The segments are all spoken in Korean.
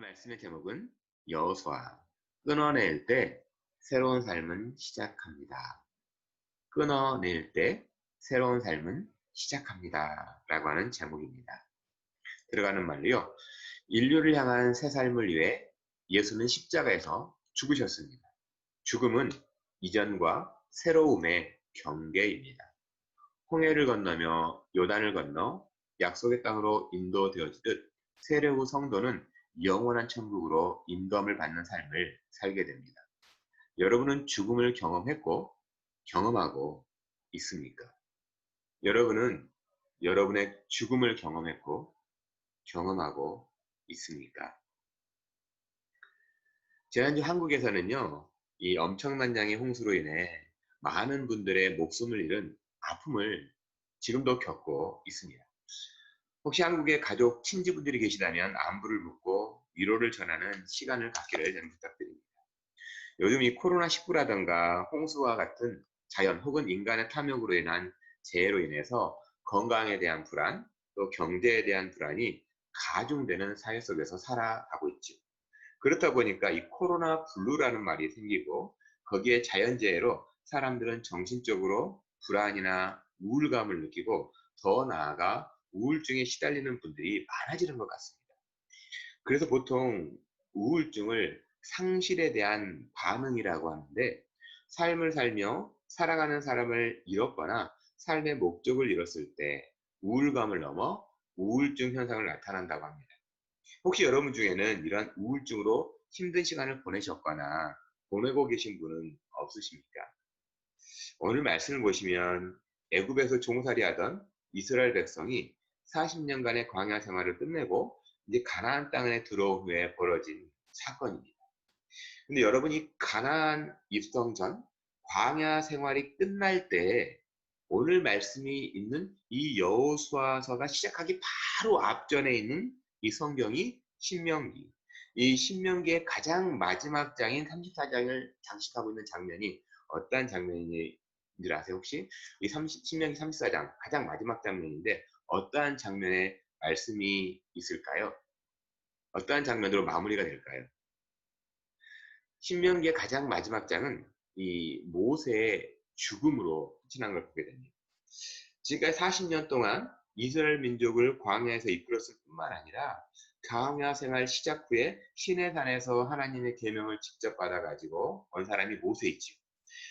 말씀의 제목은 여호수아. 끊어낼 때 새로운 삶은 시작합니다. 끊어낼 때 새로운 삶은 시작합니다. 라고 하는 제목입니다. 들어가는 말로요. 인류를 향한 새 삶을 위해 예수는 십자가에서 죽으셨습니다. 죽음은 이전과 새로움의 경계입니다. 홍해를 건너며 요단을 건너 약속의 땅으로 인도되어지듯 세례 후 성도는 영원한 천국으로 인도함을 받는 삶을 살게 됩니다. 여러분은 죽음을 경험했고 경험하고 있습니까? 여러분은 여러분의 죽음을 경험했고 경험하고 있습니까? 지난주 한국에서는요, 이 엄청난 양의 홍수로 인해 많은 분들의 목숨을 잃은 아픔을 지금도 겪고 있습니다. 혹시 한국에 가족, 친지분들이 계시다면 안부를 묻고 위로를 전하는 시간을 갖기를 저는 부탁드립니다. 요즘 이 코로나19라든가 홍수와 같은 자연 혹은 인간의 탐욕으로 인한 재해로 인해서 건강에 대한 불안, 또 경제에 대한 불안이 가중되는 사회 속에서 살아가고 있죠. 그렇다 보니까 이 코로나 블루라는 말이 생기고 거기에 자연재해로 사람들은 정신적으로 불안이나 우울감을 느끼고 더 나아가 우울증에 시달리는 분들이 많아지는 것 같습니다. 그래서 보통 우울증을 상실에 대한 반응이라고 하는데, 삶을 살며 살아가는 사람을 잃었거나 삶의 목적을 잃었을 때 우울감을 넘어 우울증 현상을 나타난다고 합니다. 혹시 여러분 중에는 이러한 우울증으로 힘든 시간을 보내셨거나 보내고 계신 분은 없으십니까? 오늘 말씀을 보시면 애굽에서 종살이하던 이스라엘 백성이 40년간의 광야 생활을 끝내고 이제 가나안 땅에 들어온 후에 벌어진 사건입니다. 근데 여러분이 가나안 입성 전 광야 생활이 끝날 때 오늘 말씀이 있는 이 여호수아서가 시작하기 바로 앞전에 있는 이 성경이 신명기. 이 신명기의 가장 마지막 장인 34장을 장식하고 있는 장면이 어떤 장면인지 아세요 혹시? 이 신명기 34장 가장 마지막 장면인데 어떠한 장면에 말씀이 있을까요? 어떠한 장면으로 마무리가 될까요? 신명기의 가장 마지막 장은 이 모세의 죽음으로 끝이 난 걸 보게 됩니다. 지금까지 40년 동안 이스라엘 민족을 광야에서 이끌었을 뿐만 아니라 광야 생활 시작 후에 시내산에서 하나님의 계명을 직접 받아가지고 온 사람이 모세이지요.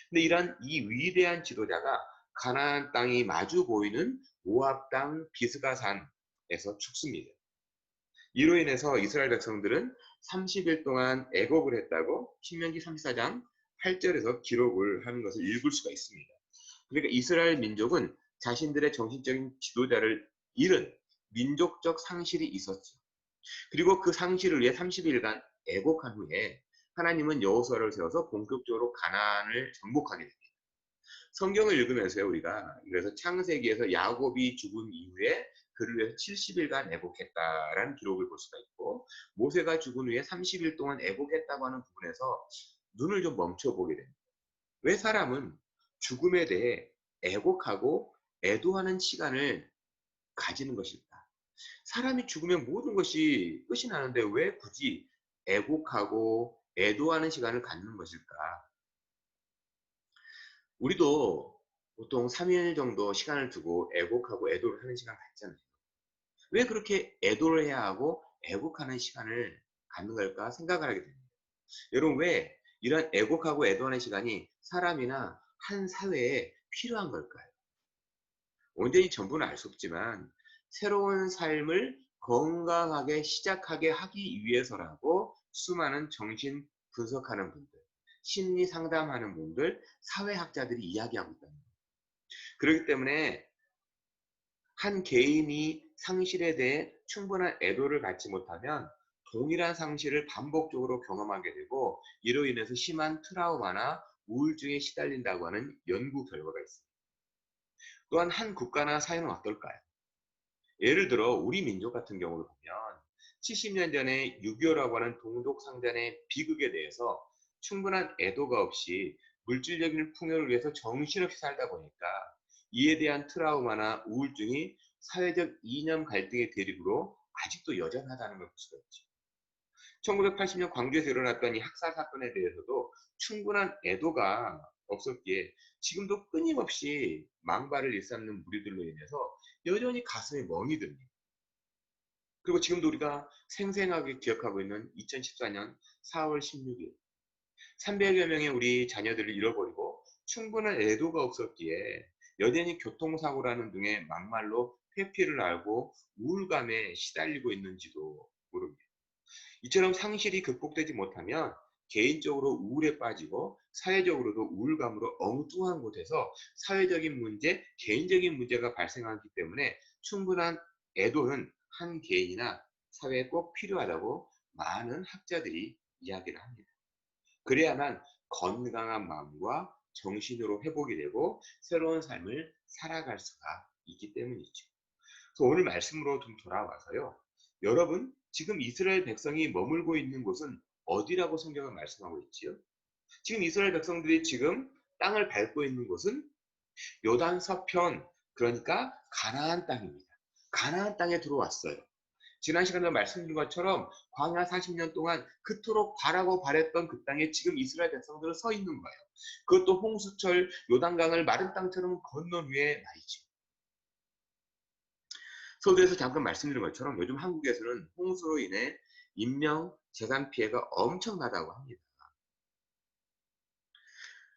근데 이런 이 위대한 지도자가 가나안 땅이 마주 보이는 모압 땅 비스가산에서 죽습니다. 이로 인해서 이스라엘 백성들은 30일 동안 애곡을 했다고 신명기 34장 8절에서 기록을 하는 것을 읽을 수가 있습니다. 그러니까 이스라엘 민족은 자신들의 정신적인 지도자를 잃은 민족적 상실이 있었죠. 그리고 그 상실을 위해 30일간 애곡한 후에 하나님은 여호수아를 세워서 본격적으로 가나안을 정복하게 됩니다. 성경을 읽으면서요, 우리가 그래서 창세기에서 야곱이 죽은 이후에 그를 위해서 70일간 애곡했다라는 기록을 볼 수가 있고, 모세가 죽은 후에 30일 동안 애곡했다고 하는 부분에서 눈을 좀 멈춰보게 됩니다. 왜 사람은 죽음에 대해 애곡하고 애도하는 시간을 가지는 것일까? 사람이 죽으면 모든 것이 끝이 나는데 왜 굳이 애곡하고 애도하는 시간을 갖는 것일까? 우리도 보통 3일 정도 시간을 두고 애곡하고 애도를 하는 시간 갖잖아요. 왜 그렇게 애도를 해야 하고 애곡하는 시간을 갖는 걸까 생각을 하게 됩니다. 여러분, 왜 이런 애곡하고 애도하는 시간이 사람이나 한 사회에 필요한 걸까요? 온전히 전부는 알 수 없지만 새로운 삶을 건강하게 시작하게 하기 위해서라고 수많은 정신 분석하는 분들, 심리 상담하는 분들, 사회학자들이 이야기하고 있다는 거예요. 그렇기 때문에 한 개인이 상실에 대해 충분한 애도를 갖지 못하면 동일한 상실을 반복적으로 경험하게 되고 이로 인해서 심한 트라우마나 우울증에 시달린다고 하는 연구 결과가 있습니다. 또한 한 국가나 사회는 어떨까요? 예를 들어 우리 민족 같은 경우를 보면 70년 전에 6.25라고 하는 동독상잔의 비극에 대해서 충분한 애도가 없이 물질적인 풍요를 위해서 정신없이 살다 보니까 이에 대한 트라우마나 우울증이 사회적 이념 갈등의 대립으로 아직도 여전하다는 걸 볼 수가 있죠. 1980년 광주에서 일어났던 이 학살 사건에 대해서도 충분한 애도가 없었기에 지금도 끊임없이 망발을 일삼는 무리들로 인해서 여전히 가슴에 멍이 듭니다. 그리고 지금도 우리가 생생하게 기억하고 있는 2014년 4월 16일 300여 명의 우리 자녀들을 잃어버리고 충분한 애도가 없었기에 여전히 교통사고라는 등의 막말로 회피를 알고 우울감에 시달리고 있는지도 모릅니다. 이처럼 상실이 극복되지 못하면 개인적으로 우울에 빠지고 사회적으로도 우울감으로 엉뚱한 곳에서 사회적인 문제, 개인적인 문제가 발생하기 때문에 충분한 애도는 한 개인이나 사회에 꼭 필요하다고 많은 학자들이 이야기를 합니다. 그래야만 건강한 마음과 정신으로 회복이 되고 새로운 삶을 살아갈 수가 있기 때문이죠. 그래서 오늘 말씀으로 좀 돌아와서요. 여러분, 지금 이스라엘 백성이 머물고 있는 곳은 어디라고 성경은 말씀하고 있지요? 지금 이스라엘 백성들이 지금 땅을 밟고 있는 곳은 요단 서편, 그러니까 가나안 땅입니다. 가나안 땅에 들어왔어요. 지난 시간에 말씀드린 것처럼 광야 40년 동안 그토록 바라고 바랬던 그 땅에 지금 이스라엘 백성들은 서 있는 거예요. 그것도 홍수철 요단강을 마른 땅처럼 건넌 후에 말이죠. 서두에서 잠깐 말씀드린 것처럼 요즘 한국에서는 홍수로 인해 인명, 재산 피해가 엄청나다고 합니다.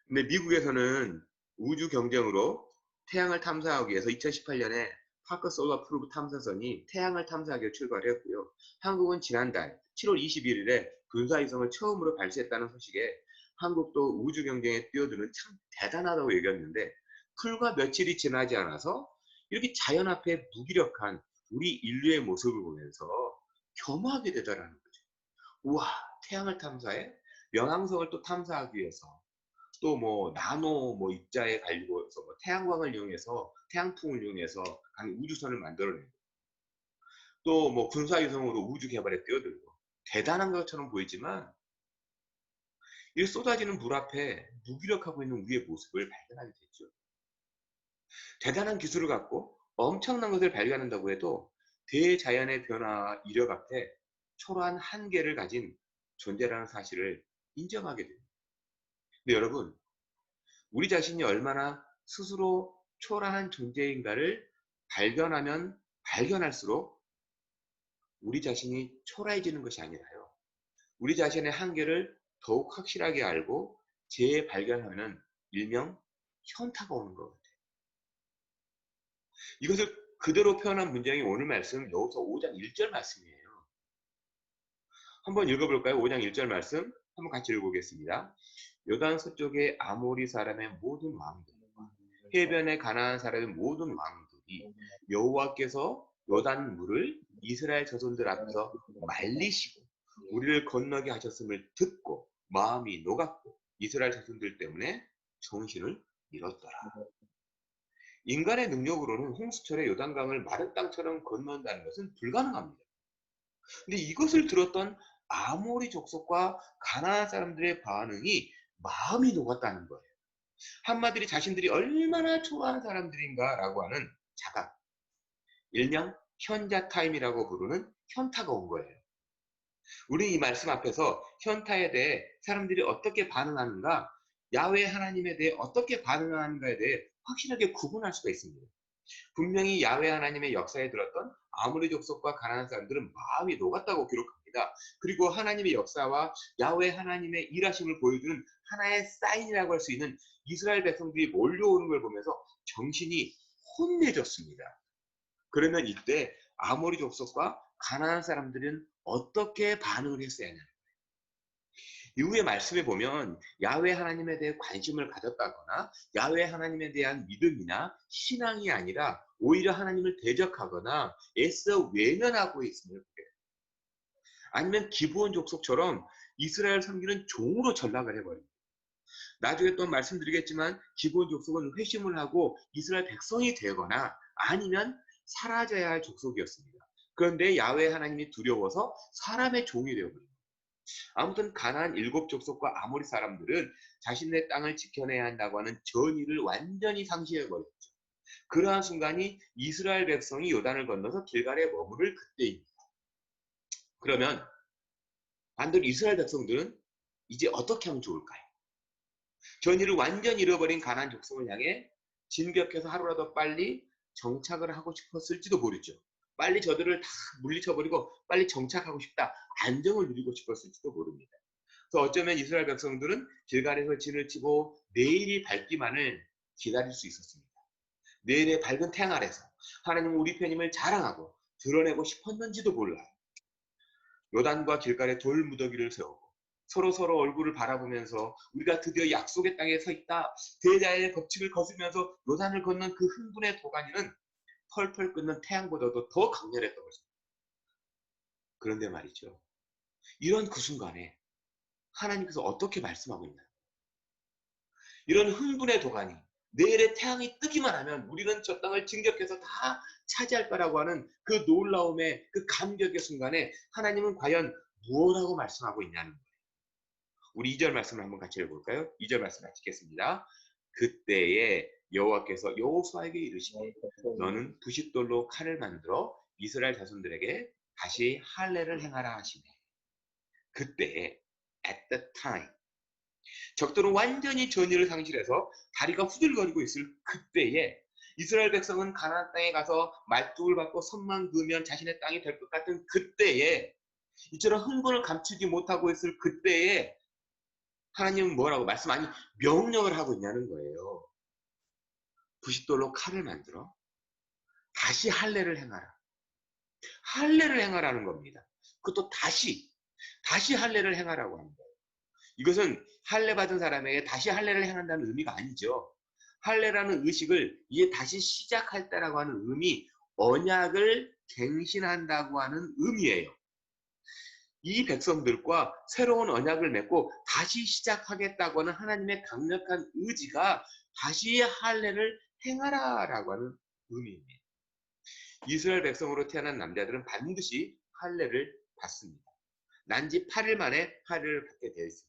근데 미국에서는 우주 경쟁으로 태양을 탐사하기 위해서 2018년에 파커 솔라 프로브 탐사선이 태양을 탐사하기 위해 출발했고요. 한국은 지난달 7월 21일에 군사위성을 처음으로 발사했다는 소식에 한국도 우주 경쟁에 뛰어드는 참 대단하다고 여겼는데 불과 며칠이 지나지 않아서 이렇게 자연 앞에 무기력한 우리 인류의 모습을 보면서 겸하게 되더라는 거죠. 우와, 태양을 탐사해? 명왕성을 또 탐사하기 위해서 또 뭐 나노 뭐 입자에 갈고서 뭐 태양광을 이용해서 태양풍을 이용해서 한 우주선을 만들어내고 또 뭐 군사위성으로 우주 개발에 뛰어들고 대단한 것처럼 보이지만 이 쏟아지는 물 앞에 무기력하고 있는 우리의 모습을 발견하게 됐죠. 대단한 기술을 갖고 엄청난 것을 발견한다고 해도 대자연의 변화 이력 앞에 초라한 한계를 가진 존재라는 사실을 인정하게 됩니다. 근데 여러분, 우리 자신이 얼마나 스스로 초라한 존재인가를 발견하면 발견할수록 우리 자신이 초라해지는 것이 아니라요. 우리 자신의 한계를 더욱 확실하게 알고 재발견하면 일명 현타가 오는 것 같아요. 이것을 그대로 표현한 문장이 오늘 말씀 여호수아 5장 1절 말씀이에요. 한번 읽어볼까요? 5장 1절 말씀 한번 같이 읽어보겠습니다. 요단 서쪽의 아모리 사람의 모든 왕들과 해변의 가나안 사람의 모든 왕들이 여호와께서 요단 물을 이스라엘 자손들 앞에서 말리시고 우리를 건너게 하셨음을 듣고 마음이 녹았고 이스라엘 자손들 때문에 정신을 잃었더라. 인간의 능력으로는 홍수철의 요단강을 마른 땅처럼 건넌다는 것은 불가능합니다. 근데 이것을 들었던 아모리 족속과 가나안 사람들의 반응이 마음이 녹았다는 거예요. 한마디로 자신들이 얼마나 초라한 사람들인가라고 하는 자각, 일명 현자 타임이라고 부르는 현타가 온 거예요. 우리 이 말씀 앞에서 현타에 대해 사람들이 어떻게 반응하는가, 야훼 하나님에 대해 어떻게 반응하는가에 대해 확실하게 구분할 수가 있습니다. 분명히 야훼 하나님의 역사에 들었던 아모리 족속과 가나안 사람들은 마음이 녹았다고 기록합니다. 그리고 하나님의 역사와 야훼 하나님의 일하심을 보여주는 하나의 사인이라고 할 수 있는 이스라엘 백성들이 몰려오는 걸 보면서 정신이 혼내졌습니다. 그러면 이때 아모리 족속과 가나안 사람들은 어떻게 반응을 했어야 하냐? 이후의 말씀에 보면 야훼 하나님에 대해 관심을 가졌다거나 야훼 하나님에 대한 믿음이나 신앙이 아니라 오히려 하나님을 대적하거나 애써 외면하고 있음을 보게 돼요. 아니면 기브온 족속처럼 이스라엘 섬기는 종으로 전락을 해버립니다. 나중에 또 말씀드리겠지만 기브온 족속은 회심을 하고 이스라엘 백성이 되거나 아니면 사라져야 할 족속이었습니다. 그런데 야훼 하나님이 두려워서 사람의 종이 되어버립니다. 아무튼 가나안 7족속과 아모리 사람들은 자신의 땅을 지켜내야 한다고 하는 전의를 완전히 상실해버렸죠. 그러한 순간이 이스라엘 백성이 요단을 건너서 길갈에 머무를 그때입니다. 그러면 반대로 이스라엘 백성들은 이제 어떻게 하면 좋을까요? 전의를 완전히 잃어버린 가나안 족속을 향해 진격해서 하루라도 빨리 정착을 하고 싶었을지도 모르죠. 빨리 저들을 다 물리쳐버리고 빨리 정착하고 싶다. 안정을 누리고 싶었을지도 모릅니다. 그래서 어쩌면 이스라엘 백성들은 길갈에서 진을 치고 내일이 밝기만을 기다릴 수 있었습니다. 내일의 밝은 태양 아래서 하나님은 우리 편임을 자랑하고 드러내고 싶었는지도 몰라요. 요단과 길갈에 돌 무더기를 세우고 서로 얼굴을 바라보면서 우리가 드디어 약속의 땅에 서 있다. 대자의 법칙을 거스면서 요단을 건넌 그 흥분의 도가니는 펄펄 끓는 태양보다도 더 강렬했던 것입니다. 그런데 말이죠. 이런 그 순간에 하나님께서 어떻게 말씀하고 있나요? 이런 흥분의 도가니, 내일의 태양이 뜨기만 하면 우리는 저 땅을 진격해서 다 차지할 거라고 하는 그 놀라움의 그 감격의 순간에 하나님은 과연 무엇라고 말씀하고 있냐는 거예요. 우리 2절 말씀을 한번 같이 읽어볼까요? 2절 말씀 같이 읽겠습니다. 그때에 여호와께서 여호수아에게 이르시되 너는 부싯돌로 칼을 만들어 이스라엘 자손들에게 다시 할례를 행하라 하시네. 그때에 at the time 적들은 완전히 전의를 상실해서 다리가 후들거리고 있을 그때에 이스라엘 백성은 가나안 땅에 가서 말뚝을 받고 선만 그으면 자신의 땅이 될 것 같은 그때에 이처럼 흥분을 감추지 못하고 있을 그때에 하나님은 뭐라고 말씀 아니 명령을 하고 있냐는 거예요. 부싯돌로 칼을 만들어 다시 할례를 행하라. 할례를 행하라는 겁니다. 그것도 다시 할례를 행하라고 하는 거예요. 이것은 할례 받은 사람에게 다시 할례를 행한다는 의미가 아니죠. 할례라는 의식을 이제 다시 시작할 때라고 하는 의미, 언약을 갱신한다고 하는 의미예요. 이 백성들과 새로운 언약을 맺고 다시 시작하겠다고 하는 하나님의 강력한 의지가 다시 할례를 행하라라고 하는 의미입니다. 이스라엘 백성으로 태어난 남자들은 반드시 할례를 받습니다. 난지 8일 만에 할례를 받게 되어 있습니다.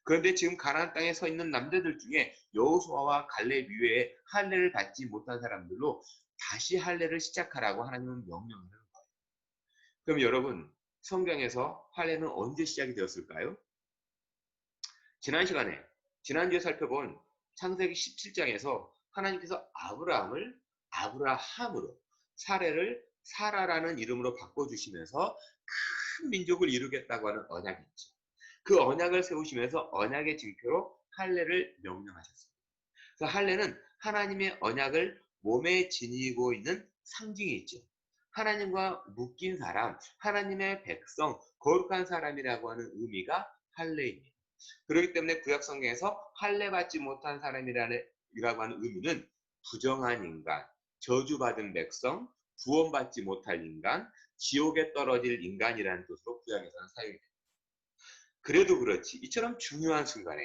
그런데 지금 가나안 땅에 서 있는 남자들 중에 여호수아와 갈렙 이외에 할례를 받지 못한 사람들로 다시 할례를 시작하라고 하나님은 명령하는 거예요. 그럼 여러분, 성경에서 할례는 언제 시작이 되었을까요? 지난주에 살펴본 창세기 17장에서 하나님께서 아브라함을 아브라함으로 사례를 사라라는 이름으로 바꿔주시면서 큰 민족을 이루겠다고 하는 언약이 있죠. 그 언약을 세우시면서 언약의 징표로 할례를 명령하셨습니다. 그래서 할례는 하나님의 언약을 몸에 지니고 있는 상징이 있죠. 하나님과 묶인 사람, 하나님의 백성, 거룩한 사람이라고 하는 의미가 할례입니다. 그렇기 때문에 구약 성경에서 할례 받지 못한 사람이라고 하는 의미는 부정한 인간, 저주받은 백성, 구원받지 못할 인간, 지옥에 떨어질 인간이라는 뜻으로 구약에서는 사용됩니다. 그래도 그렇지 이처럼 중요한 순간에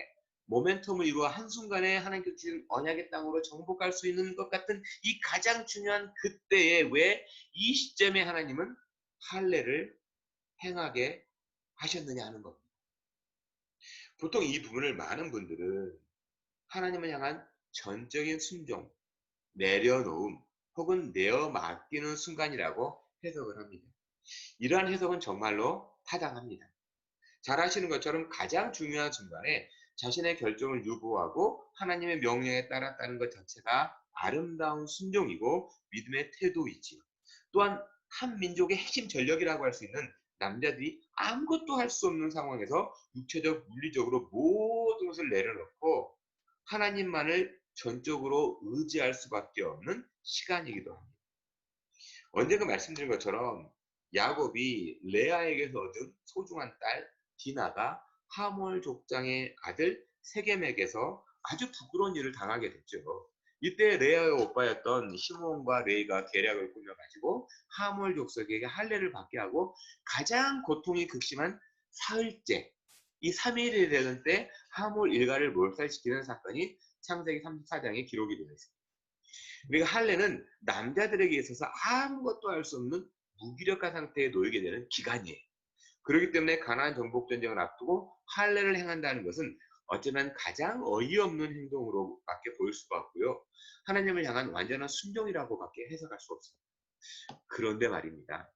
모멘텀을 이루어 한순간에 하나님께서 주신 언약의 땅으로 정복할 수 있는 것 같은 이 가장 중요한 그때에 왜 이 시점에 하나님은 할례를 행하게 하셨느냐 하는 겁니다. 보통 이 부분을 많은 분들은 하나님을 향한 전적인 순종, 내려놓음 혹은 내어 맡기는 순간이라고 해석을 합니다. 이러한 해석은 정말로 타당합니다. 잘 아시는 것처럼 가장 중요한 순간에 자신의 결정을 유보하고 하나님의 명령에 따랐다는 것 자체가 아름다운 순종이고 믿음의 태도이지요. 또한 한 민족의 핵심 전력이라고 할 수 있는 남자들이 아무것도 할 수 없는 상황에서 육체적, 물리적으로 모든 것을 내려놓고 하나님만을 전적으로 의지할 수밖에 없는 시간이기도 합니다. 언젠가 말씀드린 것처럼 야곱이 레아에게서 얻은 소중한 딸 디나가 하몰 족장의 아들 세겜에게서 아주 부끄러운 일을 당하게 됐죠. 이때 레아의 오빠였던 시므온과 레이가 계략을 꾸며가지고 하몰 족속에게 할례를 받게 하고 가장 고통이 극심한 사흘째 이 3일이 되는 때 하몰 일가를 몰살시키는 사건이 창세기 34장에 기록이 되어 있습니다. 그러니까 할례는 남자들에게 있어서 아무것도 할 수 없는 무기력한 상태에 놓이게 되는 기간이에요. 그렇기 때문에 가나안 정복 전쟁을 앞두고 할례를 행한다는 것은 어쩌면 가장 어이없는 행동으로밖에 보일 수가 없고요. 하나님을 향한 완전한 순종이라고밖에 해석할 수 없습니다. 그런데 말입니다.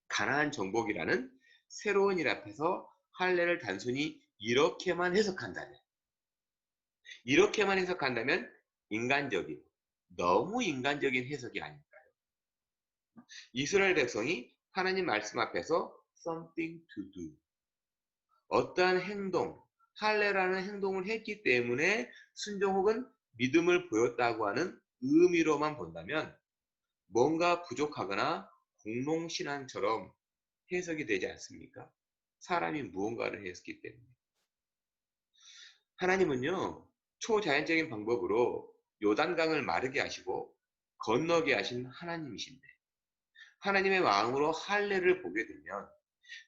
가나안 정복이라는 새로운 일 앞에서 할례를 단순히 이렇게만 해석한다면 인간적인, 너무 인간적인 해석이 아닙니다. 이스라엘 백성이 하나님 말씀 앞에서 something to do, 어떠한 행동, 할례라는 행동을 했기 때문에 순종 혹은 믿음을 보였다고 하는 의미로만 본다면 뭔가 부족하거나 공동신앙처럼 해석이 되지 않습니까? 사람이 무언가를 했기 때문에. 하나님은요, 초자연적인 방법으로 요단강을 마르게 하시고 건너게 하신 하나님이신데, 하나님의 마음으로 할례를 보게 되면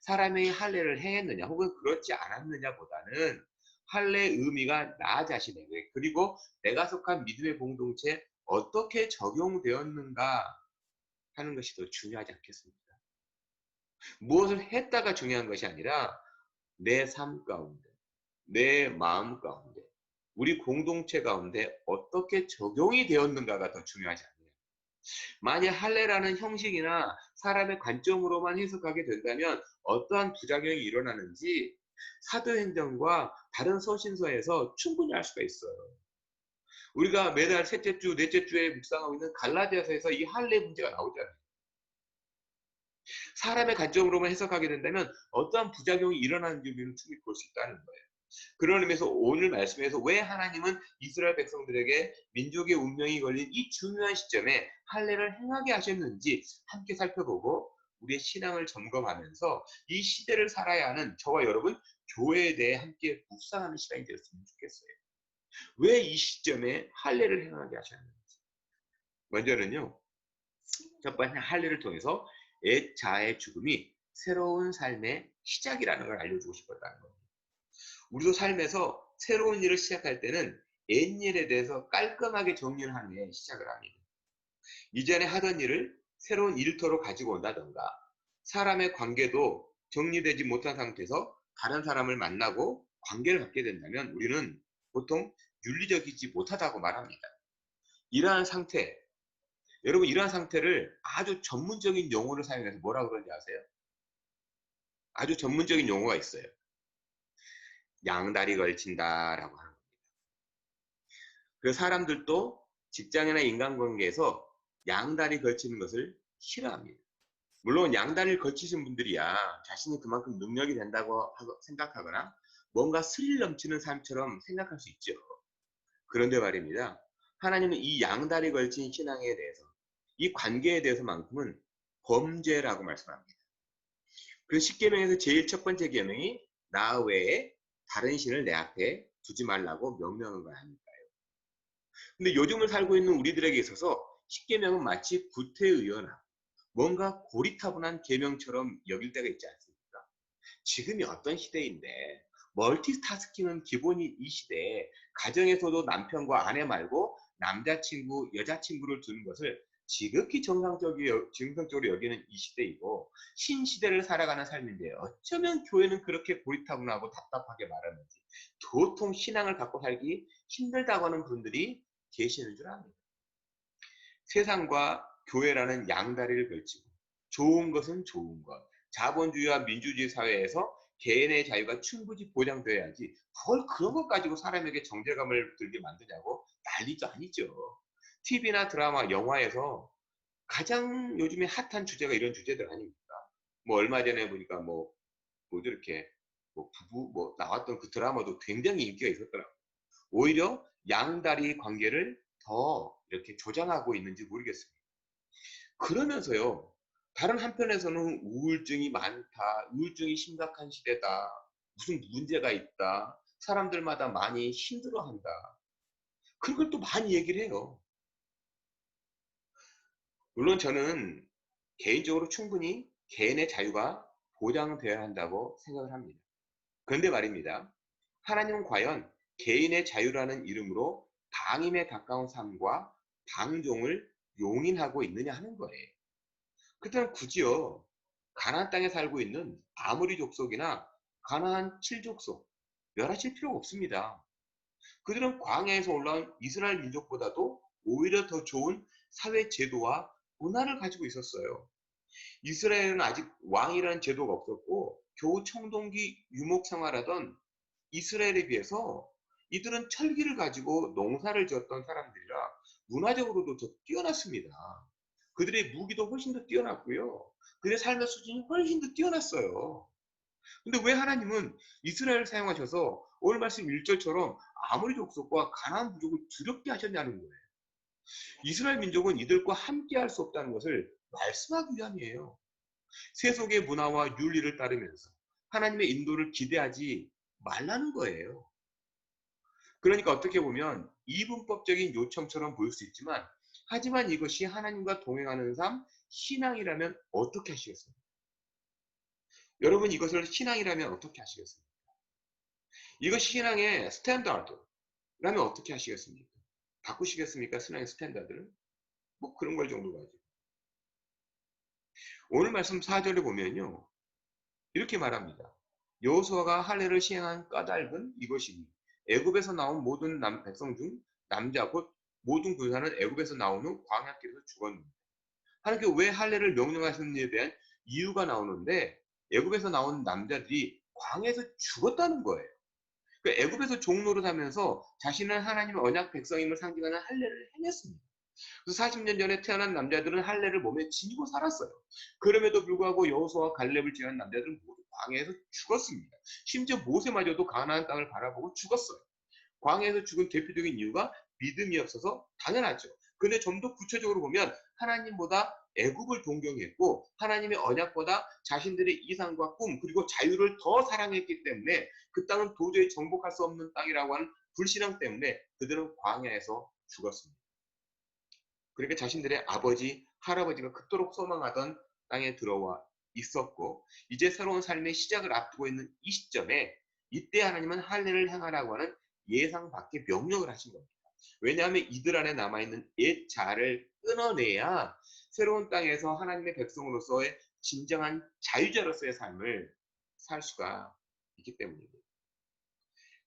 사람이 할례를 행했느냐 혹은 그렇지 않았느냐보다는 할례의 의미가 나 자신에게, 그리고 내가 속한 믿음의 공동체에 어떻게 적용되었는가 하는 것이 더 중요하지 않겠습니까? 무엇을 했다가 중요한 것이 아니라 내 삶 가운데, 내 마음 가운데, 우리 공동체 가운데 어떻게 적용이 되었는가가 더 중요하지 않느냐. 만약 할례라는 형식이나 사람의 관점으로만 해석하게 된다면 어떠한 부작용이 일어나는지 사도행전과 다른 서신서에서 충분히 알 수가 있어요. 우리가 매달 셋째 주, 넷째 주에 묵상하고 있는 갈라디아서에서 이 할례 문제가 나오잖아요. 사람의 관점으로만 해석하게 된다면 어떠한 부작용이 일어나는지 우리는 충분히 볼 수 있다는 거예요. 그런 의미에서 오늘 말씀에서 왜 하나님은 이스라엘 백성들에게 민족의 운명이 걸린 이 중요한 시점에 할례를 행하게 하셨는지 함께 살펴보고 우리의 신앙을 점검하면서 이 시대를 살아야 하는 저와 여러분 교회에 대해 함께 묵상하는 시간이 되었으면 좋겠어요. 왜 이 시점에 할례를 행하게 하셨는지. 먼저는요, 첫 번째 할례를 통해서 옛 자아의 죽음이 새로운 삶의 시작이라는 걸 알려주고 싶었다는 겁니다. 우리도 삶에서 새로운 일을 시작할 때는 옛 일에 대해서 깔끔하게 정리를 한 후에 시작을 합니다. 이전에 하던 일을 새로운 일터로 가지고 온다던가, 사람의 관계도 정리되지 못한 상태에서 다른 사람을 만나고 관계를 갖게 된다면 우리는 보통 윤리적이지 못하다고 말합니다. 이러한 상태, 여러분 이러한 상태를 아주 전문적인 용어를 사용해서 뭐라고 그러는지 아세요? 아주 전문적인 용어가 있어요. 양다리 걸친다라고 하는 겁니다. 그 사람들도 직장이나 인간관계에서 양다리 걸치는 것을 싫어합니다. 물론 양다리를 걸치신 분들이야 자신이 그만큼 능력이 된다고 생각하거나 뭔가 스릴 넘치는 삶처럼 생각할 수 있죠. 그런데 말입니다. 하나님은 이 양다리 걸친 신앙에 대해서, 이 관계에 대해서만큼은 범죄라고 말씀합니다. 그래서 십계명에서 제일 첫 번째 계명이 나 외에 다른 신을 내 앞에 두지 말라고 명령한 거 아닙니까? 근데 요즘을 살고 있는 우리들에게 있어서 십계명은 마치 구태의연한 뭔가 고리타분한 계명처럼 여길 때가 있지 않습니까? 지금이 어떤 시대인데 멀티타스킹은 기본인 이 시대에 가정에서도 남편과 아내 말고 남자친구, 여자친구를 두는 것을 지극히 정상적으로 여기는 이 시대이고 신시대를 살아가는 삶인데 어쩌면 교회는 그렇게 고리타분하고 답답하게 말하는지 도통 신앙을 갖고 살기 힘들다고 하는 분들이 계시는 줄 압니다. 세상과 교회라는 양다리를 걸치고 좋은 것은 좋은 것, 자본주의와 민주주의 사회에서 개인의 자유가 충분히 보장돼야지 그걸 그런 것 가지고 사람에게 정죄감을 들게 만드냐고 난리도 아니죠. TV나 드라마, 영화에서 가장 요즘에 핫한 주제가 이런 주제들 아닙니까? 뭐 얼마 전에 보니까 뭐죠 이렇게 뭐 부부 뭐 나왔던 그 드라마도 굉장히 인기가 있었더라고요. 오히려 양다리 관계를 더 이렇게 조장하고 있는지 모르겠습니다. 그러면서요, 다른 한편에서는 우울증이 많다, 우울증이 심각한 시대다, 무슨 문제가 있다, 사람들마다 많이 힘들어한다. 그런 걸 또 많이 얘기를 해요. 물론 저는 개인적으로 충분히 개인의 자유가 보장되어야 한다고 생각을 합니다. 그런데 말입니다. 하나님은 과연 개인의 자유라는 이름으로 방임에 가까운 삶과 방종을 용인하고 있느냐 하는 거예요. 그렇다면 굳이요, 가나안 땅에 살고 있는 아모리 족속이나 가나안 7족속 멸하실 필요가 없습니다. 그들은 광야에서 올라온 이스라엘 민족보다도 오히려 더 좋은 사회 제도와 문화를 가지고 있었어요. 이스라엘은 아직 왕이라는 제도가 없었고 겨우 청동기 유목 생활하던 이스라엘에 비해서 이들은 철기를 가지고 농사를 지었던 사람들이라 문화적으로도 더 뛰어났습니다. 그들의 무기도 훨씬 더 뛰어났고요. 그들의 삶의 수준이 훨씬 더 뛰어났어요. 근데 왜 하나님은 이스라엘을 사용하셔서 오늘 말씀 1절처럼 아모리 족속과 가나안 부족을 두렵게 하셨냐는 거예요. 이스라엘 민족은 이들과 함께 할 수 없다는 것을 말씀하기 위함이에요. 세속의 문화와 윤리를 따르면서 하나님의 인도를 기대하지 말라는 거예요. 그러니까 어떻게 보면 이분법적인 요청처럼 보일 수 있지만, 하지만 이것이 하나님과 동행하는 삶, 신앙이라면 어떻게 하시겠습니까? 여러분, 이것을 신앙이라면 어떻게 하시겠습니까? 이것이 신앙의 스탠다드라면 어떻게 하시겠습니까? 바꾸시겠습니까? 신앙의 스탠다드를? 뭐 그런 걸 정도 가지고. 오늘 말씀 4절에 보면요, 이렇게 말합니다. 여호수아가 할례를 시행한 까닭은 이것이니 애굽에서 나온 모든 백성 중 남자 곧 모든 군사는 애굽에서 나온 후 광야길에서 죽었는데, 하나님께 왜 할례를 명령하셨는지에 대한 이유가 나오는데, 애굽에서 나온 남자들이 광야에서 죽었다는 거예요. 그러니까 애굽에서 종노릇 하면서 자신은 하나님의 언약 백성임을 상징하는 할례를 행했습니다. 그래서 40년 전에 태어난 남자들은 할례를 몸에 지니고 살았어요. 그럼에도 불구하고 여호수아와 갈렙을 제외한 남자들은 모두 광야에서 죽었습니다. 심지어 모세마저도 가나안 땅을 바라보고 죽었어요. 광야에서 죽은 대표적인 이유가 믿음이 없어서 당연하죠. 근데 좀 더 구체적으로 보면 하나님보다 애굽을 동경했고 하나님의 언약보다 자신들의 이상과 꿈 그리고 자유를 더 사랑했기 때문에 그 땅은 도저히 정복할 수 없는 땅이라고 하는 불신앙 때문에 그들은 광야에서 죽었습니다. 그러니까 자신들의 아버지, 할아버지가 그토록 소망하던 땅에 들어와 있었고, 이제 새로운 삶의 시작을 앞두고 있는 이 시점에 이때 하나님은 할례를 행하라고 하는 예상 밖의 명령을 하신 겁니다. 왜냐하면 이들 안에 남아있는 옛 자를 끊어내야 새로운 땅에서 하나님의 백성으로서의 진정한 자유자로서의 삶을 살 수가 있기 때문입니다.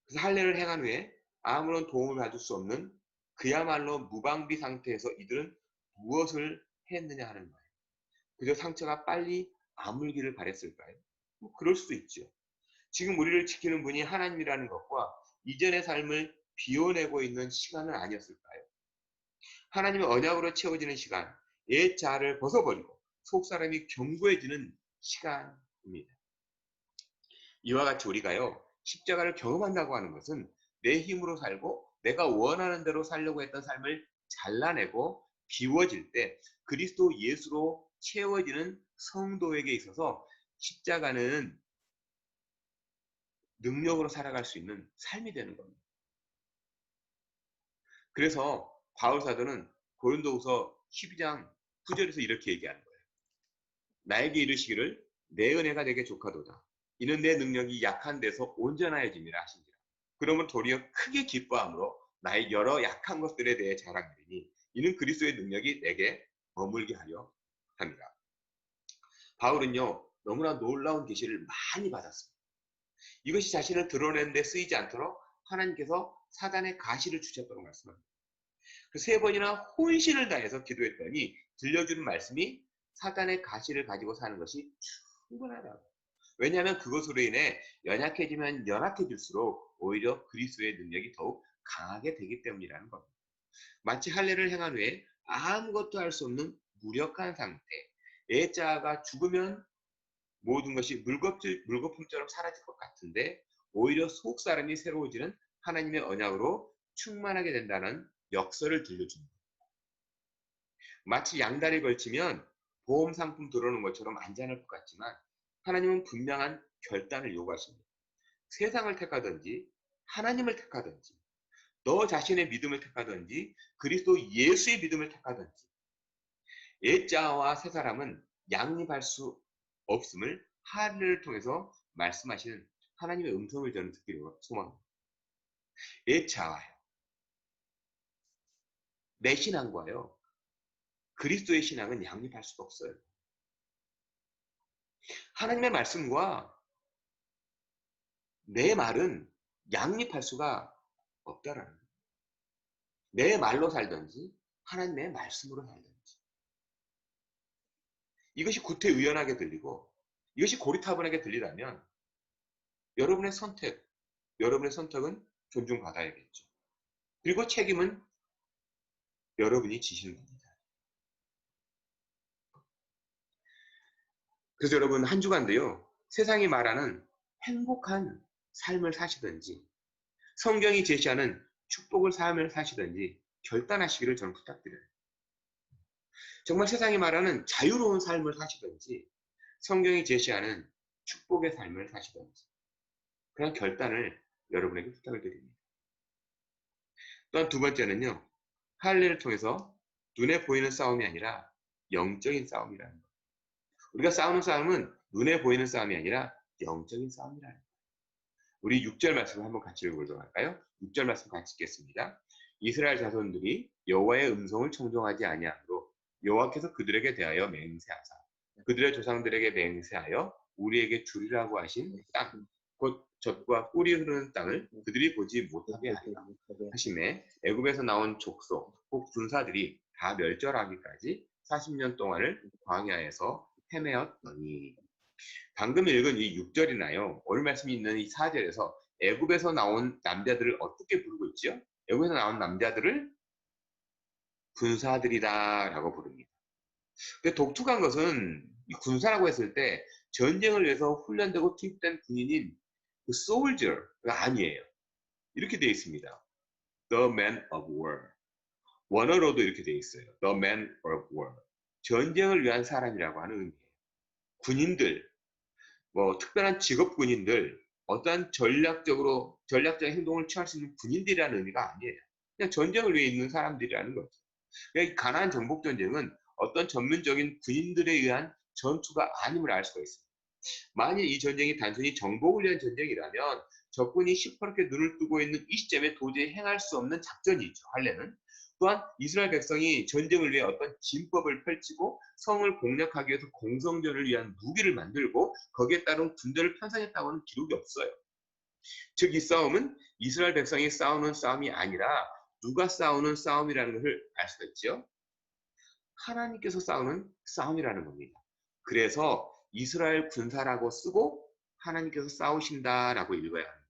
그래서 할례를 행한 후에 아무런 도움을 받을 수 없는 그야말로 무방비 상태에서 이들은 무엇을 했느냐 하는 거예요. 그저 상처가 빨리 아물기를 바랬을까요? 뭐 그럴 수도 있죠. 지금 우리를 지키는 분이 하나님이라는 것과 이전의 삶을 비워내고 있는 시간은 아니었을까요? 하나님의 언약으로 채워지는 시간, 옛 자아를 벗어버리고 속사람이 견고해지는 시간입니다. 이와 같이 우리가요, 십자가를 경험한다고 하는 것은 내 힘으로 살고 내가 원하는 대로 살려고 했던 삶을 잘라내고 비워질 때 그리스도 예수로 채워지는 성도에게 있어서 십자가는 능력으로 살아갈 수 있는 삶이 되는 겁니다. 그래서 바울 사도는 고린도후서 12장 9절에서 이렇게 얘기하는 거예요. 나에게 이르시기를 내 은혜가 내게 족하도다. 이는 내 능력이 약한 데서 온전하여짐이라 하신지라. 그러면 도리어 크게 기뻐함으로 나의 여러 약한 것들에 대해 자랑하리니 이는 그리스도의 능력이 내게 머물게 하려 합니다. 바울은요, 너무나 놀라운 계시를 많이 받았습니다. 이것이 자신을 드러내는 데 쓰이지 않도록 하나님께서 사단의 가시를 주셨다고 말씀합니다. 그 세 번이나 혼신을 다해서 기도했더니 들려주는 말씀이 사단의 가시를 가지고 사는 것이 충분하다고. 왜냐하면 그것으로 인해 연약해지면 연약해질수록 오히려 그리스도의 능력이 더욱 강하게 되기 때문이라는 겁니다. 마치 할례를 행한 후에 아무것도 할 수 없는 무력한 상태, 애자가 죽으면 모든 것이 물거품처럼 사라질 것 같은데 오히려 속 사람이 새로워지는 하나님의 언약으로 충만하게 된다는 역설을 들려줍니다. 마치 양다리 걸치면 보험 상품 들어오는 것처럼 안전할 것 같지만 하나님은 분명한 결단을 요구하십니다. 세상을 택하든지 하나님을 택하든지 너 자신의 믿음을 택하든지 그리스도 예수의 믿음을 택하든지 옛자와 새 사람은 양립할 수 없음을 할례를 통해서 말씀하시는 하나님의 음성을 저는 듣기로 소망합니다. 옛자와요, 내 신앙과요, 그리스도의 신앙은 양립할 수가 없어요. 하나님의 말씀과 내 말은 양립할 수가 없다라는 거예요. 내 말로 살든지 하나님의 말씀으로 살든지. 이것이 구태의연하게 들리고 이것이 고리타분하게 들리다면 여러분의 선택은 존중받아야겠죠. 그리고 책임은 여러분이 지시는 겁니다. 그래서 여러분 한 주간도요. 세상이 말하는 행복한 삶을 사시든지 성경이 제시하는 축복을 삶을 사시든지 결단하시기를 저는 부탁드려요. 정말 세상이 말하는 자유로운 삶을 사시든지 성경이 제시하는 축복의 삶을 사시든지 그냥 결단을 여러분에게 부탁을 드립니다. 또한 두 번째는요. 할례를 통해서 눈에 보이는 싸움이 아니라 영적인 싸움이라는 것. 우리가 싸우는 싸움은 눈에 보이는 싸움이 아니라 영적인 싸움이라는 것. 우리 6절 말씀을 한번 같이 읽어보도록 할까요? 6절 말씀 같이 읽겠습니다. 이스라엘 자손들이 여호와의 음성을 청종하지 아니하므로 여호와께서 그들에게 대하여 맹세하사 그들의 조상들에게 맹세하여 우리에게 주리라고 하신 땅, 곧 젖과 꿀이 흐르는 땅을 그들이 보지 못하게 하리라 하심에 애굽에서 나온 족속, 곧 군사들이 다 멸절하기까지 40년 동안을 광야에서 헤매었더니 방금 읽은 이 6절이나요. 오늘 말씀이 있는 이 4절에서 애굽에서 나온 남자들을 어떻게 부르고 있죠? 애굽에서 나온 남자들을 군사들이다라고 부릅니다. 근데 독특한 것은 이 군사라고 했을 때 전쟁을 위해서 훈련되고 투입된 군인인 그 soldier가 아니에요. 이렇게 되어 있습니다. The man of war. 원어로도 이렇게 되어 있어요. The man of war. 전쟁을 위한 사람이라고 하는 의미예요. 군인들, 뭐 특별한 직업 군인들, 어떠한 전략적인 행동을 취할 수 있는 군인들이라는 의미가 아니에요. 그냥 전쟁을 위해 있는 사람들이라는 거죠. 그러니까 이 가나안 정복 전쟁은 어떤 전문적인 군인들에 의한 전투가 아님을 알 수가 있습니다. 만일 이 전쟁이 단순히 정복을 위한 전쟁이라면 적군이 시퍼렇게 눈을 뜨고 있는 이 시점에 도저히 행할 수 없는 작전이죠. 할례는. 또한 이스라엘 백성이 전쟁을 위해 어떤 진법을 펼치고 성을 공략하기 위해서 공성전을 위한 무기를 만들고 거기에 따른 군대를 편성했다고 하는 기록이 없어요. 즉 이 싸움은 이스라엘 백성이 싸우는 싸움이 아니라 누가 싸우는 싸움이라는 것을 알 수가 있죠. 하나님께서 싸우는 싸움이라는 겁니다. 그래서 이스라엘 군사라고 쓰고 하나님께서 싸우신다라고 읽어야 합니다.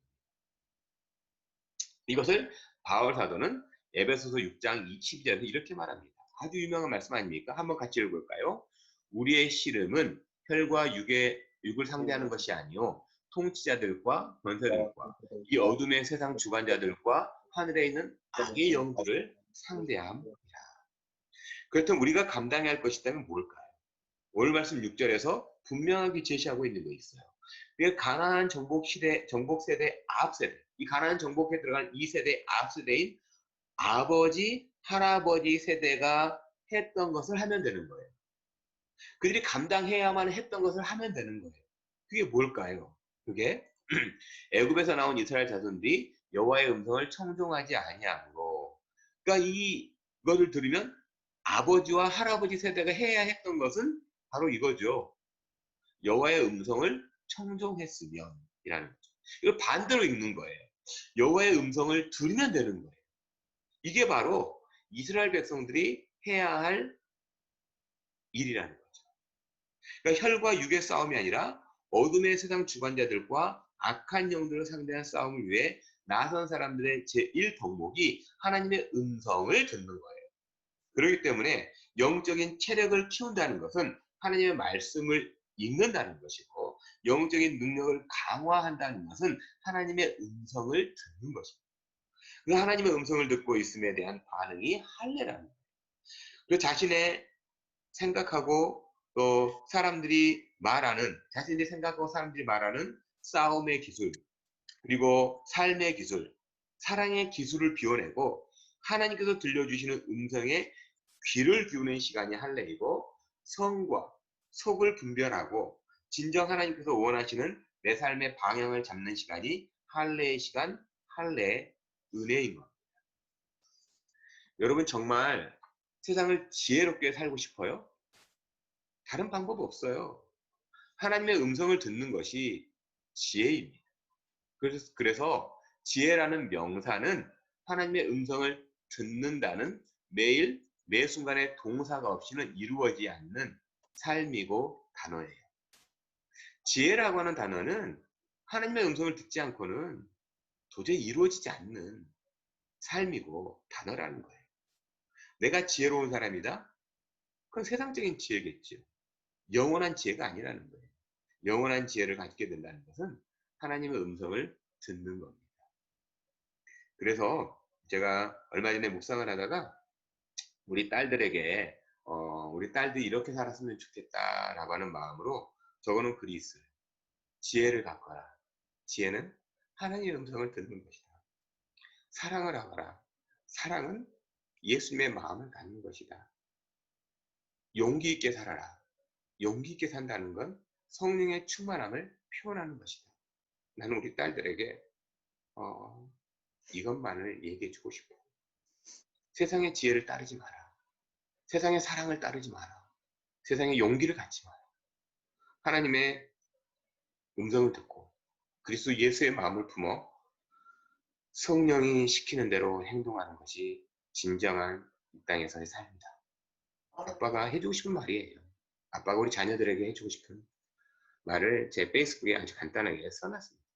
이것을 바울 사도는 에베소서 6장 22절에서 이렇게 말합니다. 아주 유명한 말씀 아닙니까? 한번 같이 읽어볼까요? 우리의 씨름은 혈과 육을 상대하는 것이 아니요 통치자들과 권세들과 이 어둠의 세상 주관자들과 하늘에 있는 악의 영들을 상대함이라. 그렇다면 우리가 감당해야 할 것이 있다면 뭘까요? 오늘 말씀 6절에서 분명하게 제시하고 있는 게 있어요. 가나안 정복 세대 앞 세대, 이 가나안 정복에 들어간 이 세대 앞 세대인 아버지, 할아버지 세대가 했던 것을 하면 되는 거예요. 그들이 감당해야만 했던 것을 하면 되는 거예요. 그게 뭘까요? 그게 애굽에서 나온 이스라엘 자손들이 여호와의 음성을 청종하지 아니하므로, 그러니까 이것을 들으면 아버지와 할아버지 세대가 해야 했던 것은 바로 이거죠. 여호와의 음성을 청종했으면 이라는 거죠. 이걸 반대로 읽는 거예요. 여호와의 음성을 들으면 되는 거예요. 이게 바로 이스라엘 백성들이 해야 할 일이라는 거죠. 그러니까 혈과 육의 싸움이 아니라 어둠의 세상 주관자들과 악한 영들을 상대한 싸움을 위해 나선 사람들의 제1덕목이 하나님의 음성을 듣는 거예요. 그렇기 때문에 영적인 체력을 키운다는 것은 하나님의 말씀을 읽는다는 것이고, 영적인 능력을 강화한다는 것은 하나님의 음성을 듣는 것입니다. 그 하나님의 음성을 듣고 있음에 대한 반응이 할례라는 거예요. 그 자신의 생각하고 또 자신들이 생각하고 사람들이 말하는 싸움의 기술, 그리고 삶의 기술, 사랑의 기술을 비워내고 하나님께서 들려주시는 음성에 귀를 기우는 시간이 할례이고, 성과 속을 분별하고 진정 하나님께서 원하시는 내 삶의 방향을 잡는 시간이 할례의 시간, 할례의 은혜인 겁니다. 여러분 정말 세상을 지혜롭게 살고 싶어요? 다른 방법 없어요. 하나님의 음성을 듣는 것이 지혜입니다. 그래서 지혜라는 명사는 하나님의 음성을 듣는다는 매일 매 순간의 동사가 없이는 이루어지지 않는 삶이고 단어예요. 지혜라고 하는 단어는 하나님의 음성을 듣지 않고는 도저히 이루어지지 않는 삶이고 단어라는 거예요. 내가 지혜로운 사람이다? 그건 세상적인 지혜겠죠. 영원한 지혜가 아니라는 거예요. 영원한 지혜를 갖게 된다는 것은 하나님의 음성을 듣는 겁니다. 그래서 제가 얼마 전에 묵상을 하다가 우리 딸들에게 우리 딸들이 이렇게 살았으면 좋겠다라고 하는 마음으로 적어놓은 글이 있어요. 지혜를 갖거라. 지혜는 하나님의 음성을 듣는 것이다. 사랑을 하거라. 사랑은 예수님의 마음을 갖는 것이다. 용기 있게 살아라. 용기 있게 산다는 건 성령의 충만함을 표현하는 것이다. 나는 우리 딸들에게 이것만을 얘기해 주고 싶어. 세상의 지혜를 따르지 마라. 세상의 사랑을 따르지 마라. 세상의 용기를 갖지 마라. 하나님의 음성을 듣고 그리스도 예수의 마음을 품어 성령이 시키는 대로 행동하는 것이 진정한 이 땅에서의 삶이다. 아빠가 해주고 싶은 말이에요. 아빠가 우리 자녀들에게 해주고 싶은 말을 제 페이스북에 아주 간단하게 써놨습니다.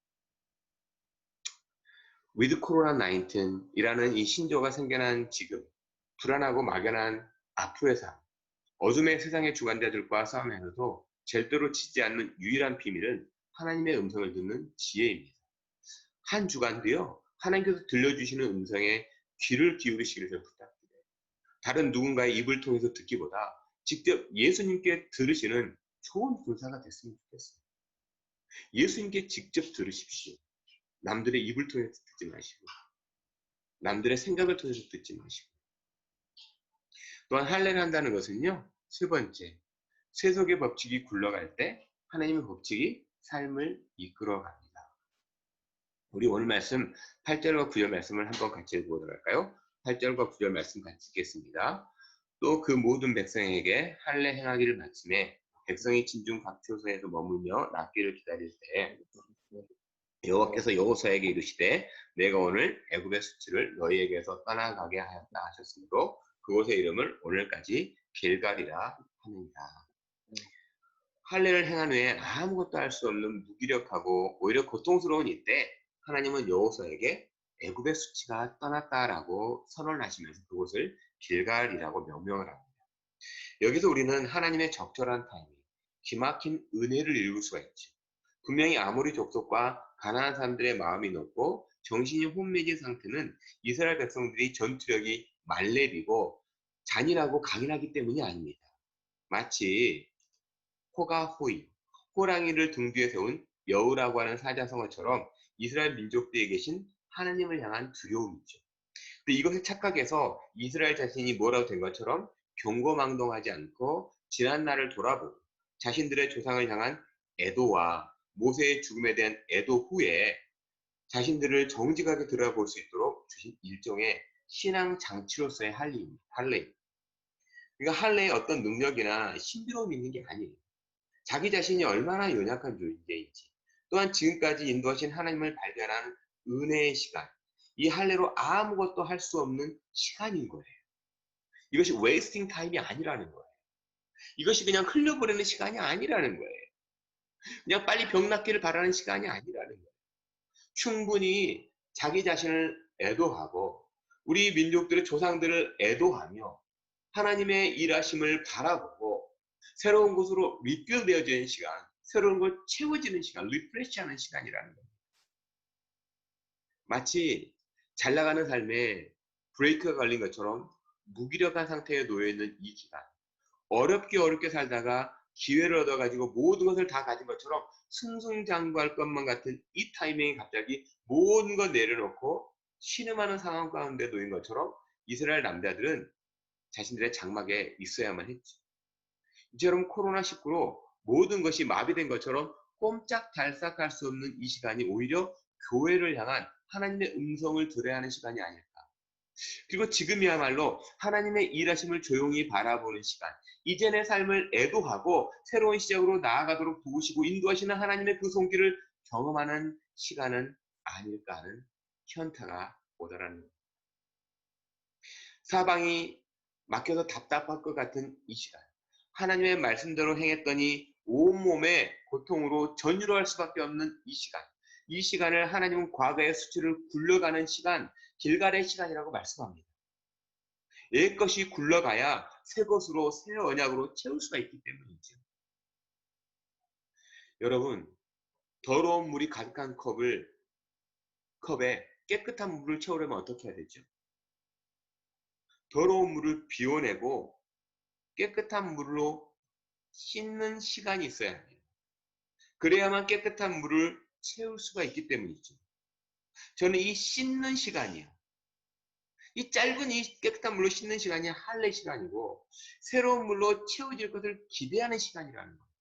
With Corona-19이라는 이 신조어가 생겨난 지금 불안하고 막연한 앞으로의 삶, 어둠의 세상의 주관자들과 싸움에서도 절대로 치지 않는 유일한 비밀은 하나님의 음성을 듣는 지혜입니다. 한 주간도요, 하나님께서 들려주시는 음성에 귀를 기울이시기를 부탁드려요. 다른 누군가의 입을 통해서 듣기보다 직접 예수님께 들으시는 좋은 군사가 됐으면 좋겠어요. 예수님께 직접 들으십시오. 남들의 입을 통해서 듣지 마시고, 남들의 생각을 통해서 듣지 마시고. 또한 할례를 한다는 것은요, 세 번째, 세속의 법칙이 굴러갈 때 하나님의 법칙이 삶을 이끌어갑니다. 우리 오늘 말씀 8절과 9절 말씀을 한번 같이 읽어보도록 할까요? 8절과 9절 말씀 같이 읽겠습니다. 또 그 모든 백성에게 할례 행하기를 마침에 백성이 진중 각 처소에서 머물며 낫기를 기다릴 때 여호와께서 여호수아에게 이르시되 내가 오늘 애굽의 수치를 너희에게서 떠나가게 하였다 하셨으므로 그곳의 이름을 오늘까지 길갈이라 하느니라. 할례를 행한 후에 아무것도 할 수 없는 무기력하고 오히려 고통스러운 이때 하나님은 여호수아에게 애굽의 수치가 떠났다라고 선언하시면서 그곳을 길갈이라고 명명을 합니다. 여기서 우리는 하나님의 적절한 타이밍, 기막힌 은혜를 읽을 수가 있죠. 분명히 아모리 족속과 가나안 사람들의 마음이 높고 정신이 혼미해진 상태는 이스라엘 백성들이 전투력이 말렙이고 잔인하고 강인하기 때문이 아닙니다. 마치 호가 호이, 호랑이를 등 뒤에 세운 여우라고 하는 사자성어처럼 이스라엘 민족들에게 계신 하나님을 향한 두려움이죠. 근데 이것을 착각해서 이스라엘 자신이 뭐라고 된 것처럼 경거망동하지 않고 지난 날을 돌아보고 자신들의 조상을 향한 애도와 모세의 죽음에 대한 애도 후에 자신들을 정직하게 돌아볼 수 있도록 주신 일종의 신앙 장치로서의 할례입니다. 그러니까 할례에 어떤 능력이나 신비로움이 있는 게 아니에요. 자기 자신이 얼마나 연약한 존재인지, 또한 지금까지 인도하신 하나님을 발견하는 은혜의 시간, 이 할례로 아무것도 할 수 없는 시간인 거예요. 이것이 웨이스팅 타임이 아니라는 거예요. 이것이 그냥 흘려보내는 시간이 아니라는 거예요. 그냥 빨리 병 낫기를 바라는 시간이 아니라는 거예요. 충분히 자기 자신을 애도하고 우리 민족들의 조상들을 애도하며 하나님의 일하심을 바라보고 새로운 곳으로 리필되어지는 시간, 새로운 걸 채워지는 시간, 리프레시하는 시간이라는 겁니다. 마치 잘 나가는 삶에 브레이크가 걸린 것처럼 무기력한 상태에 놓여있는 이 기간, 어렵게 살다가 기회를 얻어가지고 모든 것을 다 가진 것처럼 승승장구할 것만 같은 이 타이밍에 갑자기 모든 걸 내려놓고 신음하는 상황 가운데 놓인 것처럼 이스라엘 남자들은 자신들의 장막에 있어야만 했지. 이처럼 코로나19로 모든 것이 마비된 것처럼 꼼짝달싹할 수 없는 이 시간이 오히려 교회를 향한 하나님의 음성을 들어야 하는 시간이 아닐까. 그리고 지금이야말로 하나님의 일하심을 조용히 바라보는 시간, 이전의 삶을 애도하고 새로운 시작으로 나아가도록 도우시고 인도하시는 하나님의 그 손길을 경험하는 시간은 아닐까 하는 현타가 오더라는 겁니다. 사방이 막혀서 답답할 것 같은 이 시간, 하나님의 말씀대로 행했더니 온몸의 고통으로 전율할 수밖에 없는 이 시간. 이 시간을 하나님은 과거의 수치를 굴러가는 시간, 길갈의 시간이라고 말씀합니다. 옛 것이 굴러가야 새 것으로, 새 언약으로 채울 수가 있기 때문이죠. 여러분, 더러운 물이 가득한 컵에 깨끗한 물을 채우려면 어떻게 해야 되죠? 더러운 물을 비워내고 깨끗한 물로 씻는 시간이 있어야 해요. 그래야만 깨끗한 물을 채울 수가 있기 때문이죠. 저는 이 씻는 시간이요. 이 짧은 이 깨끗한 물로 씻는 시간이 할례 시간이고 새로운 물로 채워질 것을 기대하는 시간이라는 거예요.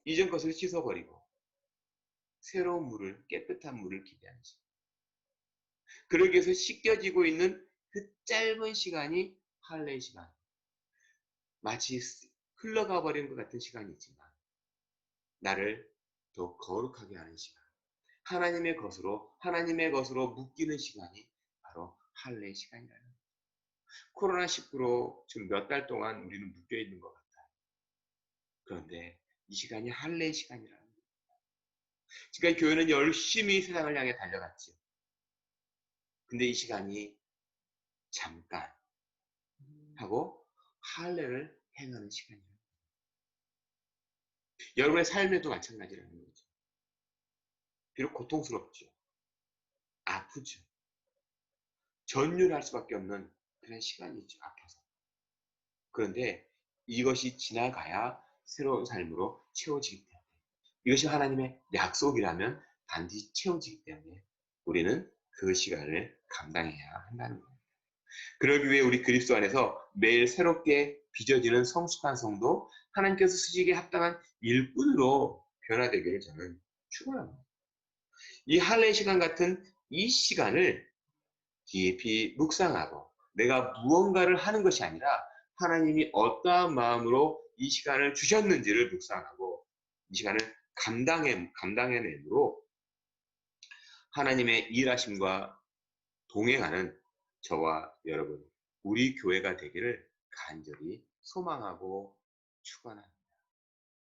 이전 것을 씻어버리고 새로운 물을, 깨끗한 물을 기대하는 시간. 그러기 위해서 씻겨지고 있는 그 짧은 시간이 할례 시간. 마치 흘러가 버린 것 같은 시간이지만 나를 더 거룩하게 하는 시간. 하나님의 것으로 묶이는 시간이 바로 할례 시간이라는 거예요. 코로나19로 지금 몇 달 동안 우리는 묶여 있는 것 같아요. 그런데 이 시간이 할례 시간이라는 거예요. 지금까지 교회는 열심히 세상을 향해 달려갔죠. 근데 이 시간이 잠깐 하고 할례를 행하는 시간이에요. 여러분의 삶에도 마찬가지라는 거죠. 비록 고통스럽죠. 아프죠. 전율할 수밖에 없는 그런 시간이죠. 아파서. 그런데 이것이 지나가야 새로운 삶으로 채워지기 때문에 이것이 하나님의 약속이라면 반드시 채워지기 때문에 우리는 그 시간을 감당해야 한다는 겁니다. 그러기 위해 우리 그리스도 안에서 매일 새롭게 빚어지는 성숙한 성도, 하나님께서 쓰시기에 합당한 일꾼으로 변화되기를 저는 축원합니다. 이 할례 시간 같은 이 시간을 깊이 묵상하고 내가 무언가를 하는 것이 아니라 하나님이 어떠한 마음으로 이 시간을 주셨는지를 묵상하고 이 시간을 감당해내므로 하나님의 일하심과 동행하는 저와 여러분, 우리 교회가 되기를 간절히 소망하고 축원합니다.